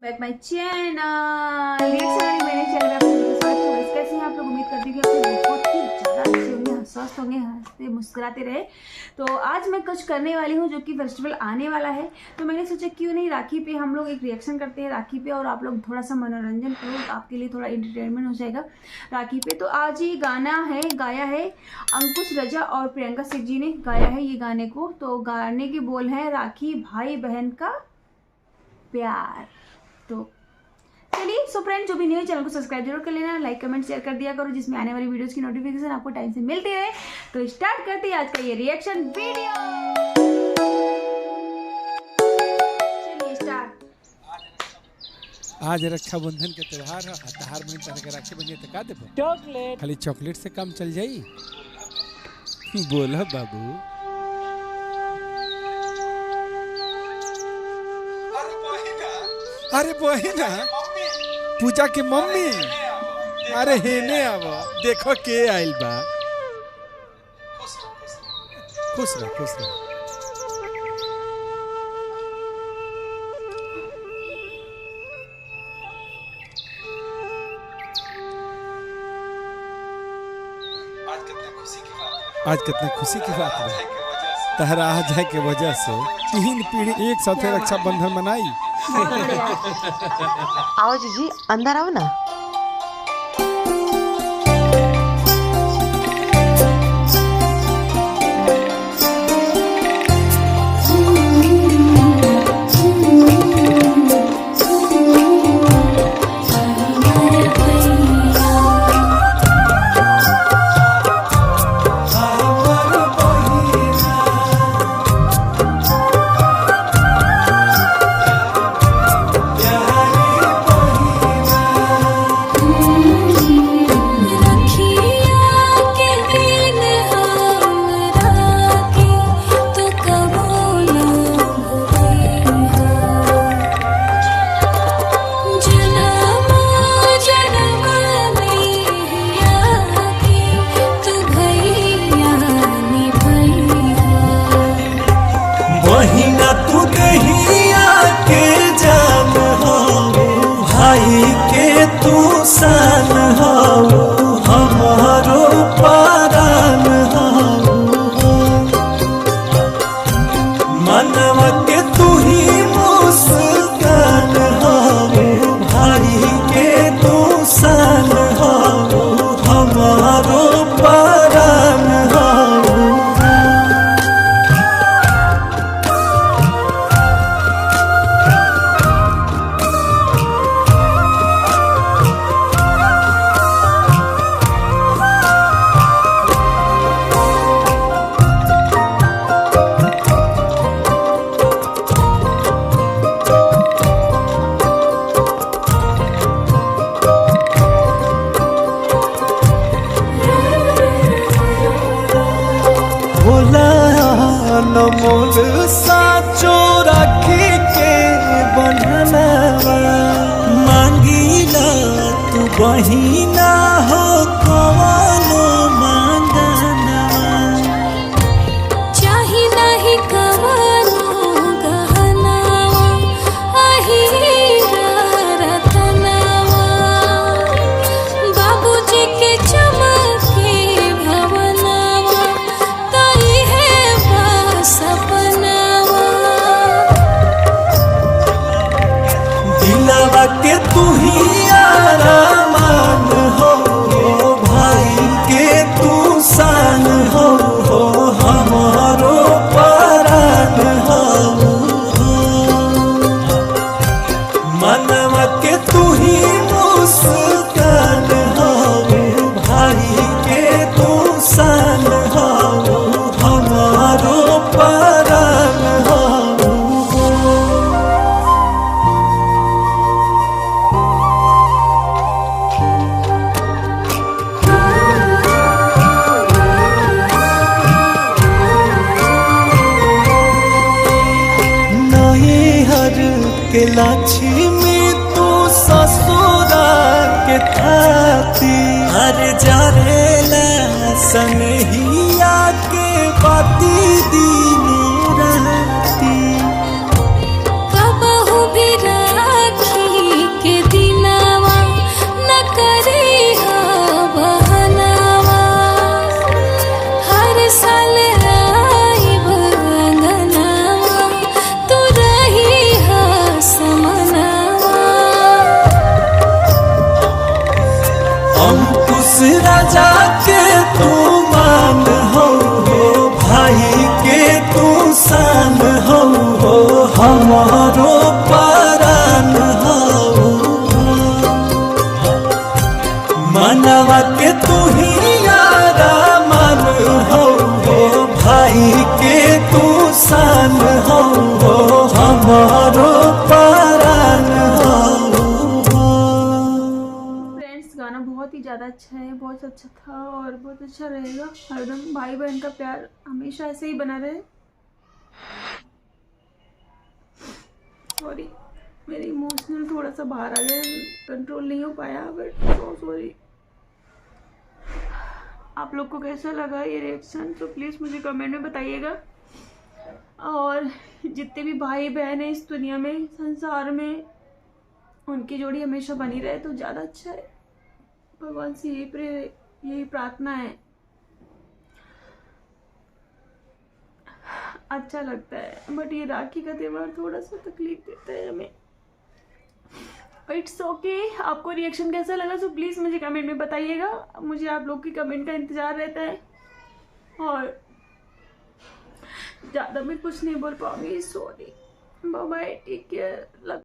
Bank माय channel reaction मेरे channel पे आपके साथ कैसे हैं आप लोग। उम्मीद करती हूँ कि आप लोग बहुत ही ज़्यादा अच्छे होंगे, स्वस्थ होंगे, हंसते मुस्कुराते रहे। तो आज मैं कुछ करने वाली हूँ जो कि फेस्टिवल आने वाला है, तो मैंने सोचा क्यों नहीं राखी पे हम लोग एक रिएक्शन करते हैं राखी पे, और आप लोग थोड़ा सा मनोरंजन करो, आपके लिए थोड़ा एंटरटेनमेंट हो जाएगा राखी पे। तो आज ये गाना है, गाया है अंकुश रजा और प्रियंका सिंह जी ने गाया है ये गाने को। तो गाने के बोल हैं राखी भाई बहन का प्यार। तो चलिए सो फ्रेंड, जो भी न्यू चैनल को सब्सक्राइब जरूर कर लेना, लाइक कमेंट शेयर कर दिया करो, जिसमें आने वाली वीडियोस की नोटिफिकेशन आपको टाइम से मिलती रहे। तो स्टार्ट करते हैं आज का ये रिएक्शन वीडियो। चलिए स्टार्ट। आज रक्षाबंधन के त्योहार है, तहार बहन तरह के राखी बनिए तो का देबो? चॉकलेट। खाली चॉकलेट से काम चल जाई? बोला बाबू। अरे बहिना, पूजा की मम्मी, अरे हेने आवा, देखो के आइल बा। खुश रह खुश रह। आज कितना खुशी की बात है, तहरा आ जाए के वजह से 3 पीढ़ी एक साथ रक्षाबंधन मनाई। आओ जीजी, अंदर आओ ना। बहिना तू कहिया के जान हो, भाई के तू सान हो, हमारो परान हो, मनवा के तू ही मुस्कान हो, भाई के तू सान हो, हमारो परान हो। नमोल साचो राखी के बंधनवा, मांगीला तू बहिना हो कवनो मांगनवा, चाही नहीं कवनो गहनवा, अहीरा रतनवा, बाबूजी के चमके भवनवा, ताई है सपनावा, दिलवा के तू ही आरामान हो, भाई के तू सान हो, हमारो परान हो, मनवा के तू ही मुस्कान हो, भाई के तू सान हो, हमारो परान हो। के लक्ष्मी तू ससुरा के थाती, हर जारेला सनहिया के बाती दिन राती, कबहू भी राखी राजा के तू मान हो भाई के तू शान हो हमारो परान हो मनवा के तू ही यारा मान हो भाई के तू शान हो हमारो परान हो। फ्रेंड्स गाना बहुत ही ज़्यादा अच्छा है, बहुत अच्छा था और बहुत अच्छा रहेगा। हरदम भाई बहन का प्यार हमेशा ऐसे ही बना रहे। सॉरी मेरी इमोशनल थोड़ा सा बाहर आ गया, कंट्रोल नहीं हो पाया, बट सो सॉरी। आप लोग को कैसा लगा ये रिएक्शन तो प्लीज़ मुझे कमेंट में बताइएगा। और जितने भी भाई बहन हैं इस दुनिया में, संसार में, उनकी जोड़ी हमेशा बनी रहे तो ज़्यादा अच्छा है। भगवान से यही प्रार्थना है। अच्छा लगता है बट ये राखी का त्योहार थोड़ा सा तकलीफ देता है हमें। इट्स ओके। आपको रिएक्शन कैसा लगा तो प्लीज़ मुझे कमेंट में बताइएगा। मुझे आप लोग की कमेंट का इंतज़ार रहता है। और ज़्यादा मैं कुछ नहीं बोल पाऊंगी, sorry. Bye bye, take care.